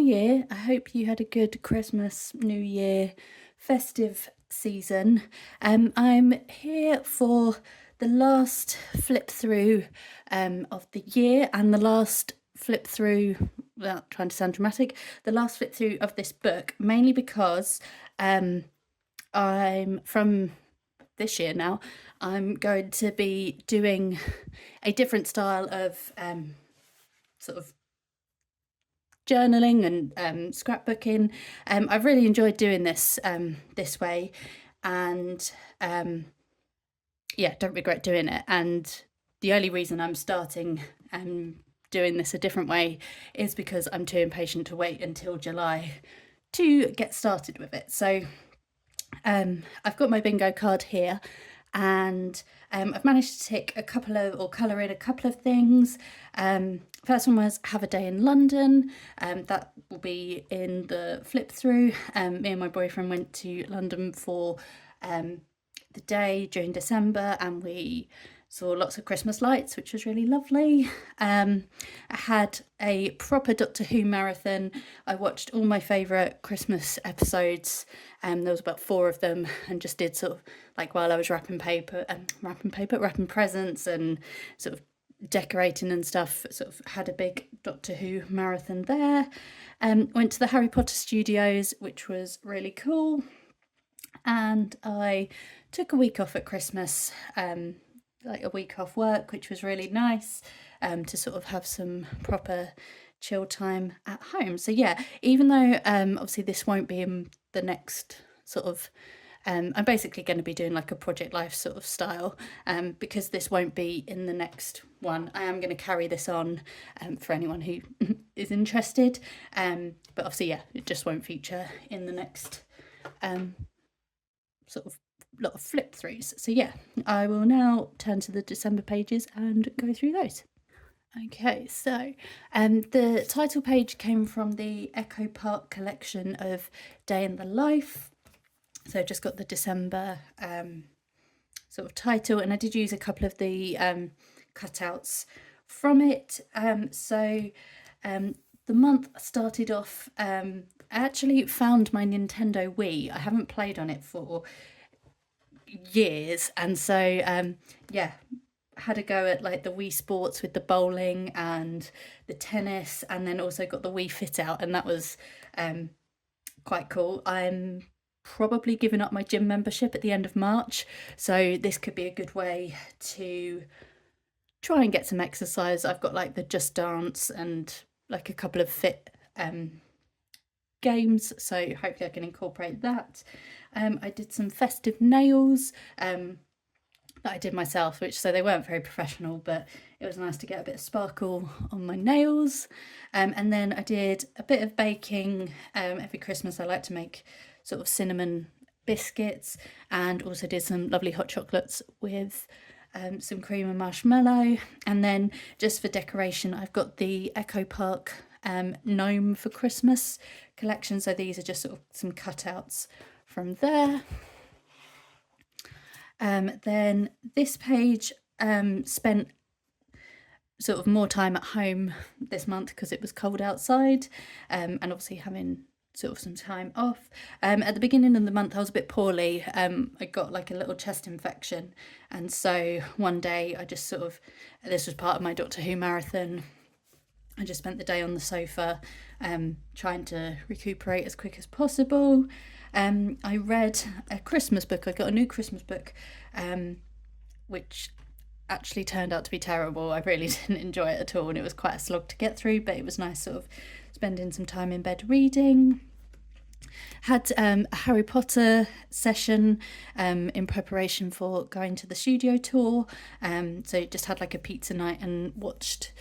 Year. I hope you had a good Christmas, New Year, festive season. I'm here for the last flip through of the year and the last flip through, without trying to sound dramatic, the last flip through of this book, mainly because I'm from this year now, I'm going to be doing a different style of sort of journaling and scrapbooking. I've really enjoyed doing this this way, and yeah, don't regret doing it. And the only reason I'm starting doing this a different way is because I'm too impatient to wait until July to get started with it. So I've got my bingo card here, and I've managed to tick a couple of, or colour in a couple of things. First one was have a day in London. That will be in the flip through. Me and my boyfriend went to London for the day during December, and we saw lots of Christmas lights, which was really lovely. I had a proper Doctor Who marathon. I watched all my favourite Christmas episodes. There was about 4 of them, and just did sort of like while I was wrapping presents and sort of decorating and stuff, sort of had a big Doctor Who marathon there. Went to the Harry Potter studios, which was really cool. And I took a week off at Christmas, like a week off work, which was really nice, to sort of have some proper chill time at home. So yeah, even though obviously this won't be in the next sort of I'm basically going to be doing like a Project Life sort of style, because this won't be in the next one. I am going to carry this on for anyone who is interested, but obviously yeah, it just won't feature in the next sort of lot of flip throughs. So yeah, I will now turn to the December pages and go through those. Okay, so the title page came from the Echo Park collection of Day in the Life. So I've just got the December sort of title, and I did use a couple of the cutouts from it. So the month started off, I actually found my Nintendo Wii. I haven't played on it for years, and so yeah, had a go at like the Wii Sports with the bowling and the tennis, and then also got the Wii Fit out, and that was quite cool. I'm probably giving up my gym membership at the end of March, so this could be a good way to try and get some exercise. I've got like the Just Dance and like a couple of fit games, so hopefully I can incorporate that. I did some festive nails that I did myself, which, so they weren't very professional, but it was nice to get a bit of sparkle on my nails. And then I did a bit of baking. Every Christmas I like to make sort of cinnamon biscuits, and also did some lovely hot chocolates with some cream and marshmallow. And then just for decoration, I've got the Echo Park Gnome for Christmas collection, so these are just sort of some cutouts from there. Then this page spent sort of more time at home this month because it was cold outside, and obviously having sort of some time off. At the beginning of the month I was a bit poorly. I got like a little chest infection, and so one day I just sort of, this was part of my Doctor Who marathon, I just spent the day on the sofa trying to recuperate as quick as possible. I read a Christmas book. I got a new Christmas book, which actually turned out to be terrible. I really didn't enjoy it at all, and it was quite a slog to get through, but it was nice sort of spending some time in bed reading. Had a Harry Potter session in preparation for going to the studio tour. So just had like a pizza night and watched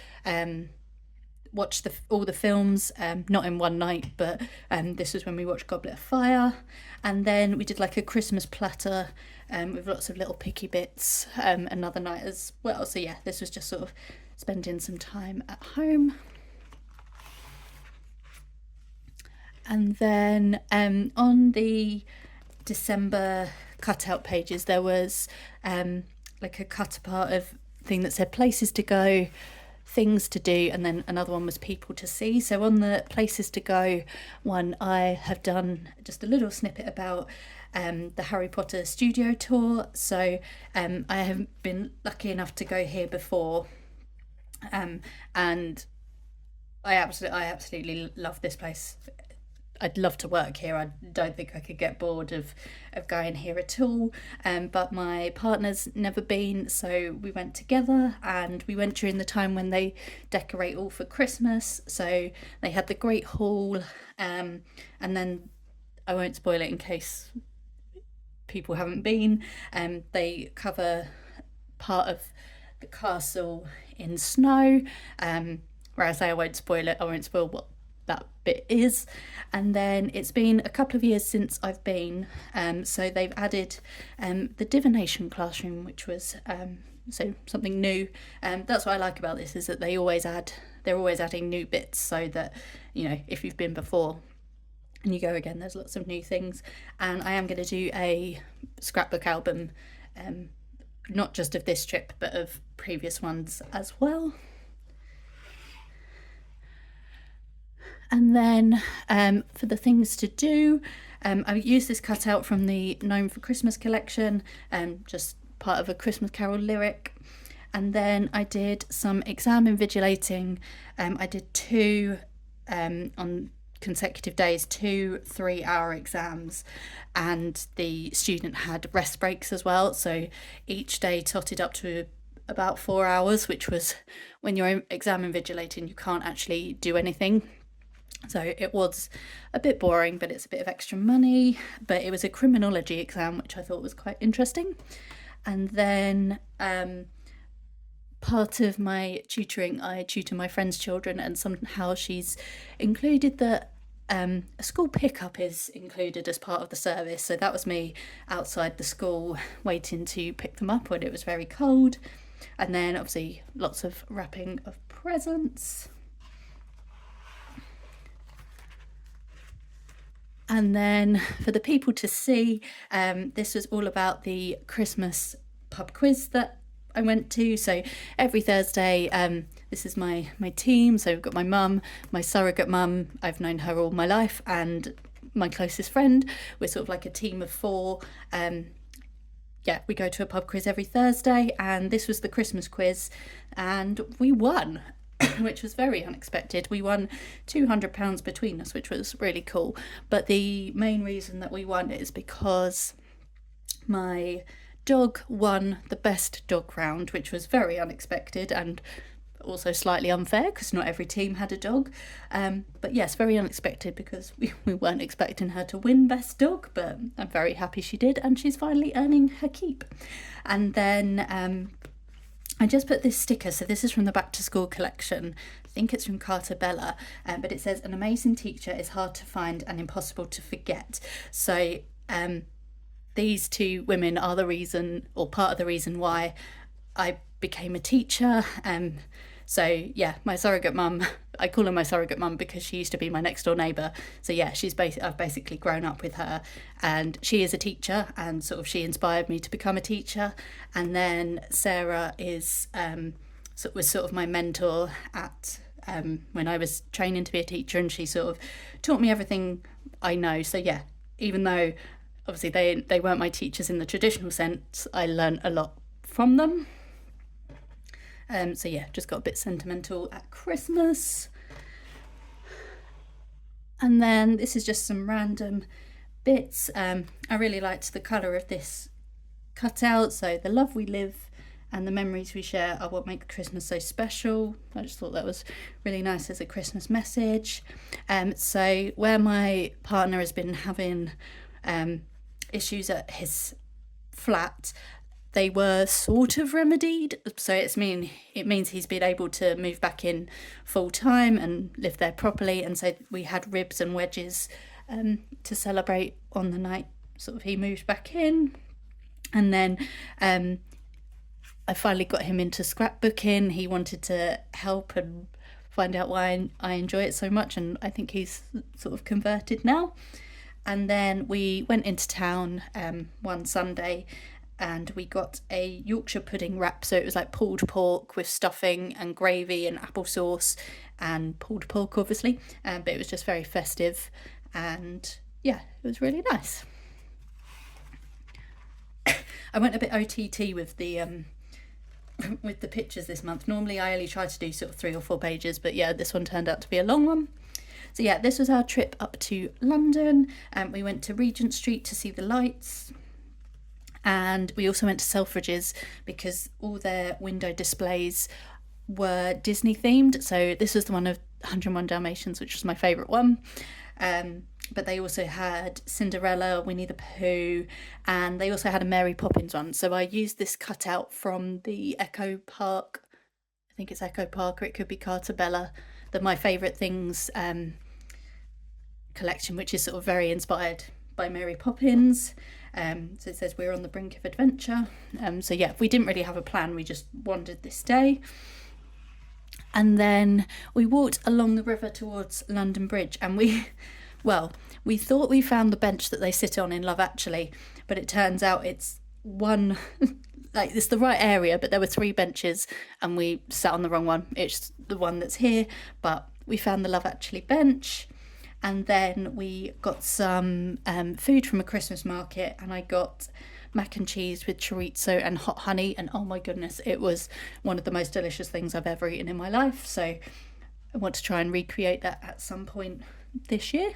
all the films, not in one night, but this was when we watched Goblet of Fire. And then we did like a Christmas platter with lots of little picky bits another night as well. So yeah, this was just sort of spending some time at home. And then on the December cutout pages, there was like a cut apart of thing that said places to go, things to do, and then another one was people to see. So on the places to go one, I have done just a little snippet about the Harry Potter studio tour. So I have been lucky enough to go here before, and I absolutely love this place. I'd love to work here. I don't think I could get bored of going here at all. But my partner's never been, so we went together, and we went during the time when they decorate all for Christmas. So they had the Great Hall, and then I won't spoil it in case people haven't been. They cover part of the castle in snow. Where I say I won't spoil it, I won't spoil what that bit is. And then it's been a couple of years since I've been, so they've added the divination classroom, which was so something new. That's what I like about this, is that they're always adding new bits, so that, you know, if you've been before and you go again, there's lots of new things. And I am going to do a scrapbook album, not just of this trip but of previous ones as well. And then for the things to do, I used this cutout from the Gnome for Christmas collection, just part of a Christmas Carol lyric. And then I did some exam invigilating. I did two on consecutive days, 2 3-hour exams, and the student had rest breaks as well. So each day totted up to about 4 hours, which was, when you're exam invigilating, you can't actually do anything. So it was a bit boring, but it's a bit of extra money. But it was a criminology exam, which I thought was quite interesting. And then part of my tutoring, I tutor my friend's children, and somehow she's included that a school pickup is included as part of the service. So that was me outside the school waiting to pick them up when it was very cold. And then obviously lots of wrapping of presents. And then for the people to see, this was all about the Christmas pub quiz that I went to. So every Thursday, this is my team. So we've got my mum, my surrogate mum, I've known her all my life, and my closest friend. We're sort of like a team of 4. We go to a pub quiz every Thursday, and this was the Christmas quiz, and we won. Which was very unexpected. We won £200 between us, which was really cool. But the main reason that we won is because my dog won the best dog round, which was very unexpected and also slightly unfair because not every team had a dog. But yes, very unexpected because we weren't expecting her to win best dog, but I'm very happy she did, and she's finally earning her keep. And then I just put this sticker, so this is from the Back to School collection. I think it's from Carter Bella, but it says, "An amazing teacher is hard to find and impossible to forget." So these 2 women are the reason, or part of the reason, why I became a teacher. So yeah, my surrogate mum, I call her my surrogate mum because she used to be my next door neighbour. So yeah, I've basically grown up with her, and she is a teacher, and sort of she inspired me to become a teacher. And then Sarah was sort of my mentor at when I was training to be a teacher, and she sort of taught me everything I know. So yeah, even though obviously they weren't my teachers in the traditional sense, I learned a lot from them. So yeah, just got a bit sentimental at Christmas. And then this is just some random bits. I really liked the colour of this cutout. So the love we live and the memories we share are what make Christmas so special. I just thought that was really nice as a Christmas message. So where my partner has been having issues at his flat, they were sort of remedied. So it means he's been able to move back in full time and live there properly. And so we had ribs and wedges to celebrate on the night sort of he moved back in. And then I finally got him into scrapbooking. He wanted to help and find out why I enjoy it so much, and I think he's sort of converted now. And then we went into town one Sunday, and we got a Yorkshire pudding wrap. So it was like pulled pork with stuffing and gravy and applesauce and pulled pork, obviously. But it was just very festive, and yeah, it was really nice. I went a bit OTT with the pictures this month. Normally I only try to do sort of 3 or 4 pages, but yeah, this one turned out to be a long one. So yeah, this was our trip up to London. We went to Regent Street to see the lights, and we also went to Selfridges because all their window displays were Disney themed. So this was the one of 101 Dalmatians, which was my favourite one. But they also had Cinderella, Winnie the Pooh, and they also had a Mary Poppins one. So I used this cutout from the Echo Park, I think it's Echo Park, or it could be Cartabella, the My Favourite Things collection, which is sort of very inspired by Mary Poppins. So it says we're on the brink of adventure. So yeah, we didn't really have a plan, we just wandered this day. And then we walked along the river towards London Bridge, and we thought we found the bench that they sit on in Love Actually, but it turns out it's one, like it's the right area, but there were 3 benches and we sat on the wrong one. It's the one that's here, but we found the Love Actually bench. And then we got some food from a Christmas market, and I got mac and cheese with chorizo and hot honey, and oh my goodness, it was one of the most delicious things I've ever eaten in my life. So I want to try and recreate that at some point this year.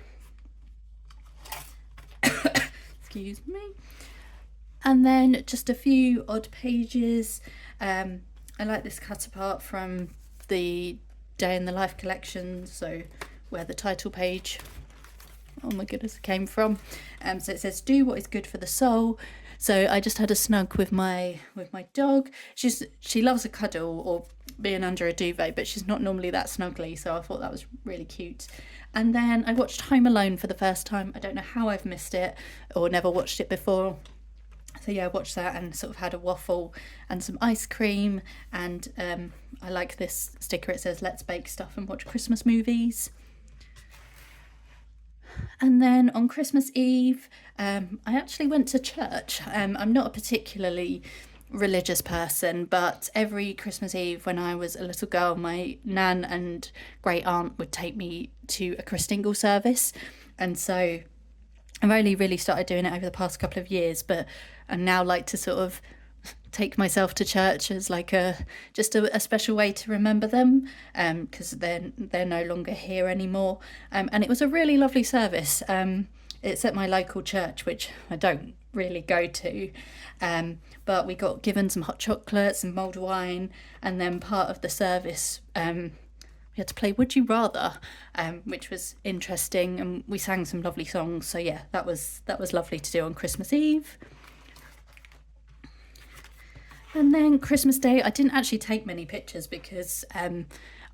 Excuse me. And then just a few odd pages. I like this cut apart from the Day in the Life collection, so where the title page, oh my goodness, came from. So it says do what is good for the soul. So I just had a snug with my dog. She loves a cuddle or being under a duvet, but she's not normally that snuggly, so I thought that was really cute. And then I watched Home Alone for the first time. I don't know how I've missed it or never watched it before. So yeah, I watched that and sort of had a waffle and some ice cream, and I like this sticker. It says let's bake stuff and watch Christmas movies. And then on Christmas Eve, I actually went to church. I'm not a particularly religious person, but every Christmas Eve when I was a little girl, my nan and great aunt would take me to a Christingle service. And so I've only really started doing it over the past couple of years, but I now like to sort of take myself to church as like a special way to remember them, because they're no longer here anymore. And it was a really lovely service. It's at my local church, which I don't really go to, but we got given some hot chocolates and mulled wine, and then part of the service we had to play Would You Rather, which was interesting, and we sang some lovely songs. So yeah, that was lovely to do on Christmas Eve. And then Christmas Day, I didn't actually take many pictures because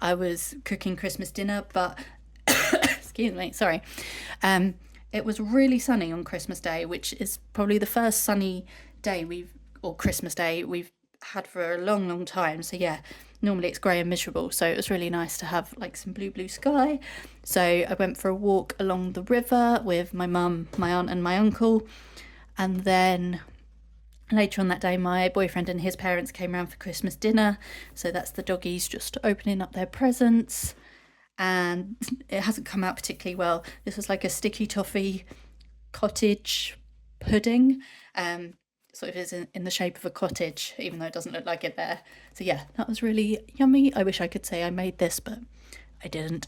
I was cooking Christmas dinner, but excuse me, sorry. It was really sunny on Christmas Day, which is probably the first sunny day Christmas Day we've had for a long, long time. So yeah, normally it's grey and miserable. So it was really nice to have like some blue sky. So I went for a walk along the river with my mum, my aunt and my uncle. And then later on that day, my boyfriend and his parents came round for Christmas dinner. So that's the doggies just opening up their presents. And it hasn't come out particularly well. This was like a sticky toffee cottage pudding. Sort of is in the shape of a cottage, even though it doesn't look like it there. So yeah, that was really yummy. I wish I could say I made this, but I didn't.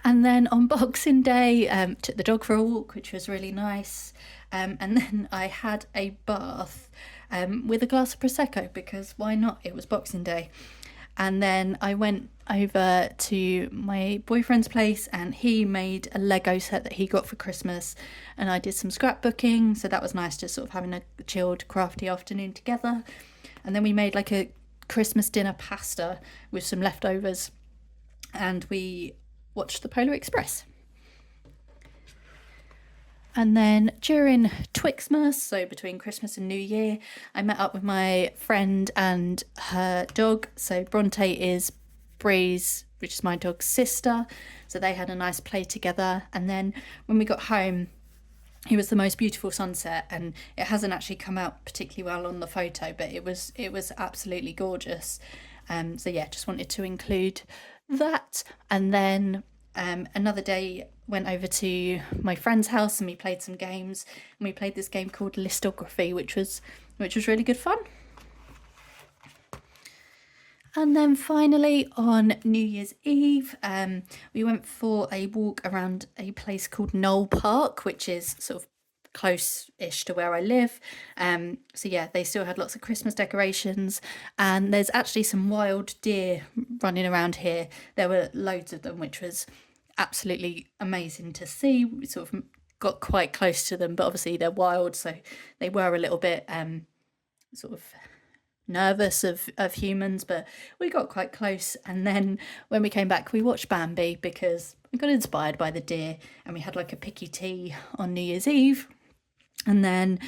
And then on Boxing Day, took the dog for a walk, which was really nice. And then I had a bath with a glass of Prosecco, because why not? It was Boxing Day. And then I went over to my boyfriend's place, and he made a Lego set that he got for Christmas, and I did some scrapbooking, so that was nice, just sort of having a chilled, crafty afternoon together. And then we made like a Christmas dinner pasta with some leftovers, and we watched the Polar Express. And then during Twixmas, so between Christmas and New Year, I met up with my friend and her dog. So Bronte is Breeze, which is my dog's sister. So they had a nice play together. And then when we got home, it was the most beautiful sunset, and it hasn't actually come out particularly well on the photo, but it was absolutely gorgeous. So yeah, just wanted to include that. And then another day went over to my friend's house and we played some games, and we played this game called Listography, which was really good fun. And then finally on New Year's Eve, we went for a walk around a place called Knoll Park, which is sort of close-ish to where I live. So yeah, they still had lots of Christmas decorations, and there's actually some wild deer running around here. There were loads of them, which was absolutely amazing to see. We sort of got quite close to them, but obviously they're wild, so they were a little bit sort of nervous of humans, but we got quite close. And then when we came back, we watched Bambi because we got inspired by the deer, and we had like a picky tea on New Year's Eve. And then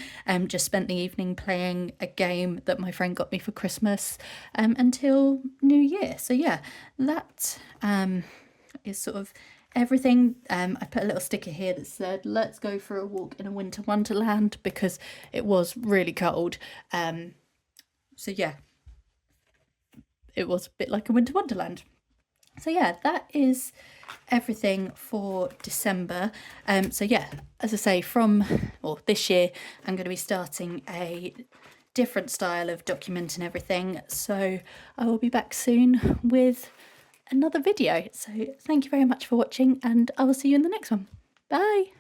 just spent the evening playing a game that my friend got me for Christmas until New Year. So yeah, that is sort of everything. I put a little sticker here that said, "Let's go for a walk in a winter wonderland," because it was really cold. So yeah, it was a bit like a winter wonderland. So yeah, that is everything for December. So yeah, as I say, this year I'm going to be starting a different style of documenting everything. So I will be back soon with another video. So thank you very much for watching, and I will see you in the next one. Bye.